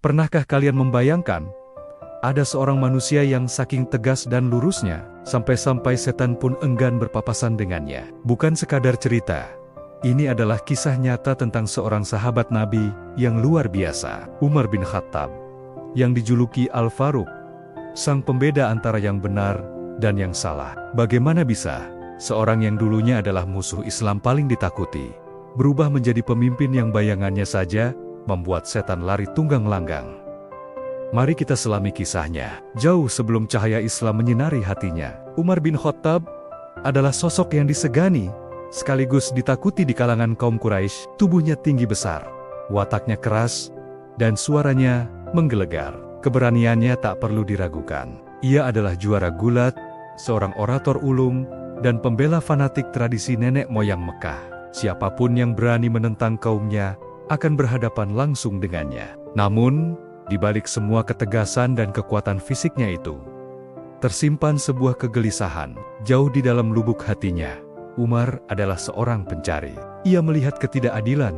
Pernahkah kalian membayangkan, ada seorang manusia yang saking tegas dan lurusnya, sampai-sampai setan pun enggan berpapasan dengannya. Bukan sekadar cerita. Ini adalah kisah nyata tentang seorang sahabat Nabi yang luar biasa, Umar bin Khattab, yang dijuluki Al-Faruq, sang pembeda antara yang benar dan yang salah. Bagaimana bisa seorang yang dulunya adalah musuh Islam paling ditakuti, berubah menjadi pemimpin yang bayangannya saja membuat setan lari tunggang langgang? Mari kita selami kisahnya. Jauh sebelum cahaya Islam menyinari hatinya, Umar bin Khattab adalah sosok yang disegani, sekaligus ditakuti di kalangan kaum Quraisy. Tubuhnya tinggi besar, wataknya keras, dan suaranya menggelegar. Keberaniannya tak perlu diragukan. Ia adalah juara gulat, seorang orator ulung, dan pembela fanatik tradisi nenek moyang Mekah. Siapapun yang berani menentang kaumnya akan berhadapan langsung dengannya. Namun, di balik semua ketegasan dan kekuatan fisiknya itu, tersimpan sebuah kegelisahan. Jauh di dalam lubuk hatinya, Umar adalah seorang pencari. Ia melihat ketidakadilan,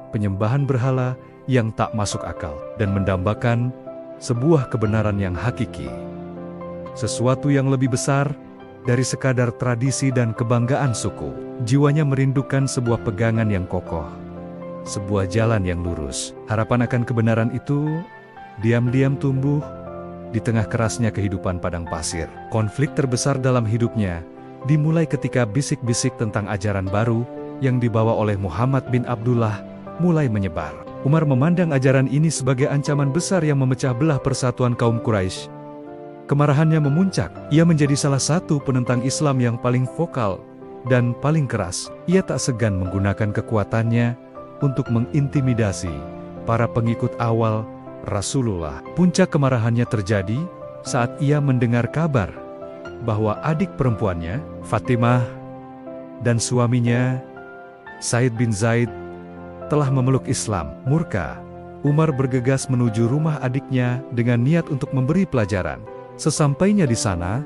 penyembahan berhala yang tak masuk akal, dan mendambakan sebuah kebenaran yang hakiki. Sesuatu yang lebih besar dari sekadar tradisi dan kebanggaan suku. Jiwanya merindukan sebuah pegangan yang kokoh, sebuah jalan yang lurus. Harapan akan kebenaran itu diam-diam tumbuh di tengah kerasnya kehidupan padang pasir. Konflik terbesar dalam hidupnya dimulai ketika bisik-bisik tentang ajaran baru yang dibawa oleh Muhammad bin Abdullah mulai menyebar. Umar memandang ajaran ini sebagai ancaman besar yang memecah belah persatuan kaum Quraisy. Kemarahannya memuncak. Ia menjadi salah satu penentang Islam yang paling vokal dan paling keras. Ia tak segan menggunakan kekuatannya untuk mengintimidasi para pengikut awal Rasulullah. Puncak kemarahannya terjadi saat ia mendengar kabar bahwa adik perempuannya, Fatimah, dan suaminya, Said bin Zaid, telah memeluk Islam. Murka, Umar bergegas menuju rumah adiknya dengan niat untuk memberi pelajaran. Sesampainya di sana,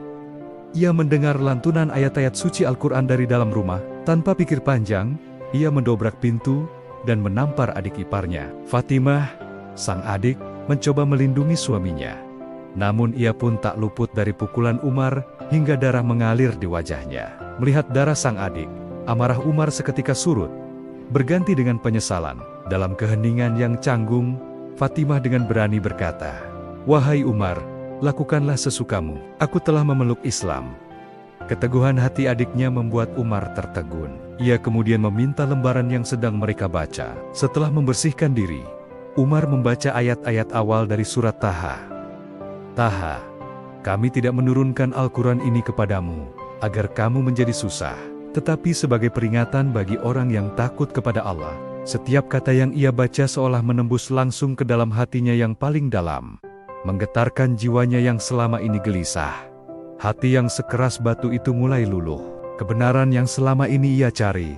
ia mendengar lantunan ayat-ayat suci Al-Quran dari dalam rumah. Tanpa pikir panjang, ia mendobrak pintu dan menampar adik iparnya. Fatimah, sang adik, mencoba melindungi suaminya. Namun ia pun tak luput dari pukulan Umar hingga darah mengalir di wajahnya. Melihat darah sang adik, amarah Umar seketika surut, berganti dengan penyesalan. Dalam keheningan yang canggung, Fatimah dengan berani berkata, "Wahai Umar, lakukanlah sesukamu. Aku telah memeluk Islam." Keteguhan hati adiknya membuat Umar tertegun. Ia kemudian meminta lembaran yang sedang mereka baca. Setelah membersihkan diri, Umar membaca ayat-ayat awal dari surat Taha. "Taha, kami tidak menurunkan Al-Quran ini kepadamu agar kamu menjadi susah, tetapi sebagai peringatan bagi orang yang takut kepada Allah." Setiap kata yang ia baca seolah menembus langsung ke dalam hatinya yang paling dalam, menggetarkan jiwanya yang selama ini gelisah. Hati yang sekeras batu itu mulai luluh. Kebenaran yang selama ini ia cari,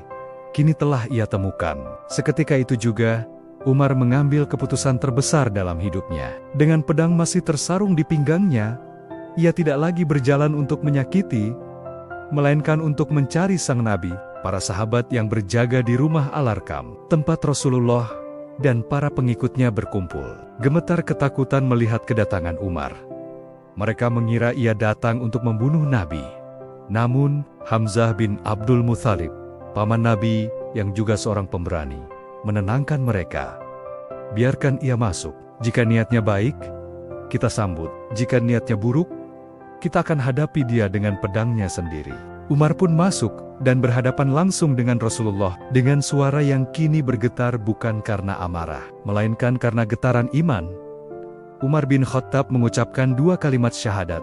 kini telah ia temukan. Seketika itu juga, Umar mengambil keputusan terbesar dalam hidupnya. Dengan pedang masih tersarung di pinggangnya, ia tidak lagi berjalan untuk menyakiti, melainkan untuk mencari sang Nabi. Para sahabat yang berjaga di rumah Al-Arqam, tempat Rasulullah dan para pengikutnya berkumpul, gemetar ketakutan melihat kedatangan Umar. Mereka mengira ia datang untuk membunuh Nabi. Namun, Hamzah bin Abdul Muthalib, paman Nabi yang juga seorang pemberani, menenangkan mereka. "Biarkan ia masuk. Jika niatnya baik, kita sambut. Jika niatnya buruk, kita akan hadapi dia dengan pedangnya sendiri." Umar pun masuk dan berhadapan langsung dengan Rasulullah dengan suara yang kini bergetar bukan karena amarah, melainkan karena getaran iman. Umar bin Khattab mengucapkan 2 kalimat syahadat.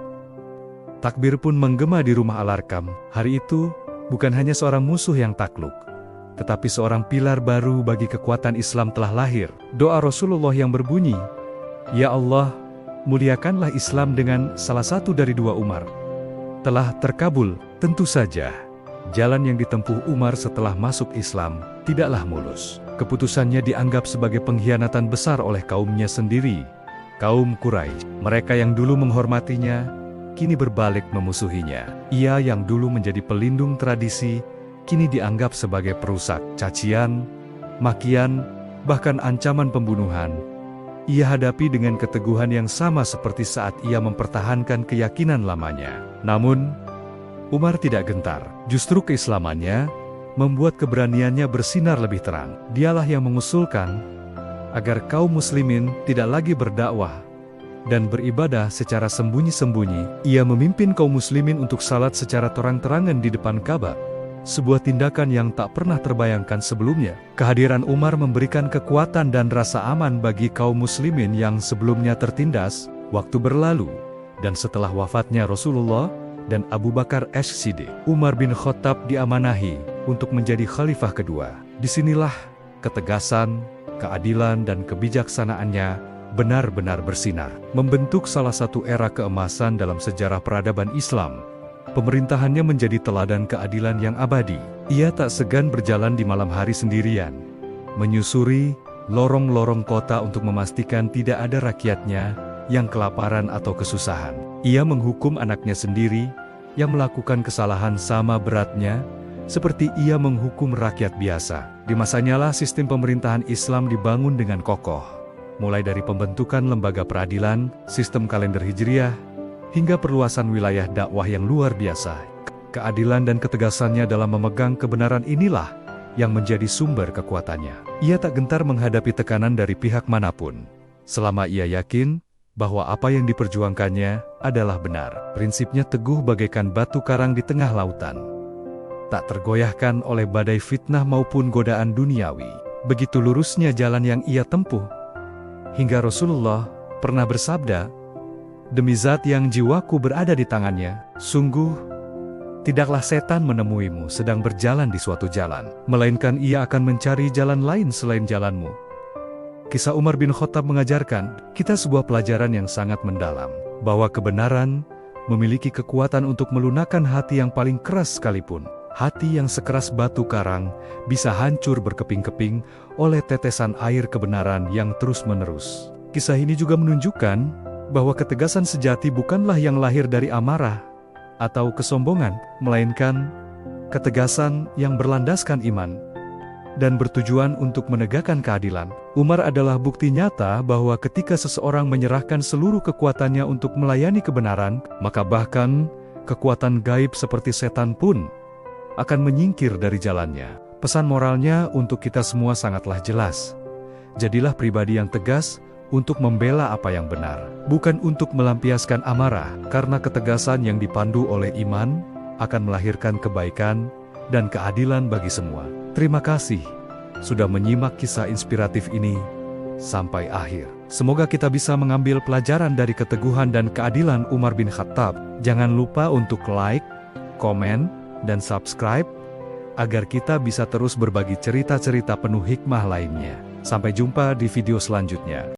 Takbir pun menggema di rumah Al-Arqam. Hari itu, bukan hanya seorang musuh yang takluk, tetapi seorang pilar baru bagi kekuatan Islam telah lahir. Doa Rasulullah yang berbunyi, "Ya Allah, muliakanlah Islam dengan salah satu dari 2 Umar," telah terkabul. Tentu saja, jalan yang ditempuh Umar setelah masuk Islam tidaklah mulus. Keputusannya dianggap sebagai pengkhianatan besar oleh kaumnya sendiri, kaum Quraisy. Mereka yang dulu menghormatinya, kini berbalik memusuhinya. Ia yang dulu menjadi pelindung tradisi, kini dianggap sebagai perusak. Cacian, makian, bahkan ancaman pembunuhan, ia hadapi dengan keteguhan yang sama seperti saat ia mempertahankan keyakinan lamanya. Namun, Umar tidak gentar. Justru keislamannya membuat keberaniannya bersinar lebih terang. Dialah yang mengusulkan agar kaum muslimin tidak lagi berdakwah dan beribadah secara sembunyi-sembunyi. Ia memimpin kaum muslimin untuk salat secara terang-terangan di depan Ka'bah. Sebuah tindakan yang tak pernah terbayangkan sebelumnya. Kehadiran Umar memberikan kekuatan dan rasa aman bagi kaum muslimin yang sebelumnya tertindas. Waktu berlalu, dan setelah wafatnya Rasulullah dan Abu Bakar As-Siddiq, Umar bin Khattab diamanahi untuk menjadi khalifah kedua. Disinilah ketegasan, keadilan dan kebijaksanaannya benar-benar bersinar, membentuk salah satu era keemasan dalam sejarah peradaban Islam. Pemerintahannya menjadi teladan keadilan yang abadi. Ia tak segan berjalan di malam hari sendirian, menyusuri lorong-lorong kota untuk memastikan tidak ada rakyatnya yang kelaparan atau kesusahan. Ia menghukum anaknya sendiri yang melakukan kesalahan sama beratnya seperti ia menghukum rakyat biasa. Di masanya lah sistem pemerintahan Islam dibangun dengan kokoh, mulai dari pembentukan lembaga peradilan, sistem kalender Hijriah, hingga perluasan wilayah dakwah yang luar biasa. Keadilan dan ketegasannya dalam memegang kebenaran inilah yang menjadi sumber kekuatannya. Ia tak gentar menghadapi tekanan dari pihak manapun, selama ia yakin bahwa apa yang diperjuangkannya adalah benar. Prinsipnya teguh bagaikan batu karang di tengah lautan, tak tergoyahkan oleh badai fitnah maupun godaan duniawi. Begitu lurusnya jalan yang ia tempuh, hingga Rasulullah pernah bersabda, "Demi zat yang jiwaku berada di tangannya, sungguh, tidaklah setan menemuimu sedang berjalan di suatu jalan, melainkan ia akan mencari jalan lain selain jalanmu." Kisah Umar bin Khattab mengajarkan kita sebuah pelajaran yang sangat mendalam, bahwa kebenaran memiliki kekuatan untuk melunakkan hati yang paling keras sekalipun. Hati yang sekeras batu karang bisa hancur berkeping-keping oleh tetesan air kebenaran yang terus-menerus. Kisah ini juga menunjukkan bahwa ketegasan sejati bukanlah yang lahir dari amarah atau kesombongan, melainkan ketegasan yang berlandaskan iman dan bertujuan untuk menegakkan keadilan. Umar adalah bukti nyata bahwa ketika seseorang menyerahkan seluruh kekuatannya untuk melayani kebenaran, maka bahkan kekuatan gaib seperti setan pun akan menyingkir dari jalannya. Pesan moralnya untuk kita semua sangatlah jelas. Jadilah pribadi yang tegas untuk membela apa yang benar, bukan untuk melampiaskan amarah, karena ketegasan yang dipandu oleh iman akan melahirkan kebaikan dan keadilan bagi semua. Terima kasih sudah menyimak kisah inspiratif ini sampai akhir. Semoga kita bisa mengambil pelajaran dari keteguhan dan keadilan Umar bin Khattab. Jangan lupa untuk like, komen, dan subscribe, agar kita bisa terus berbagi cerita-cerita penuh hikmah lainnya. Sampai jumpa di video selanjutnya.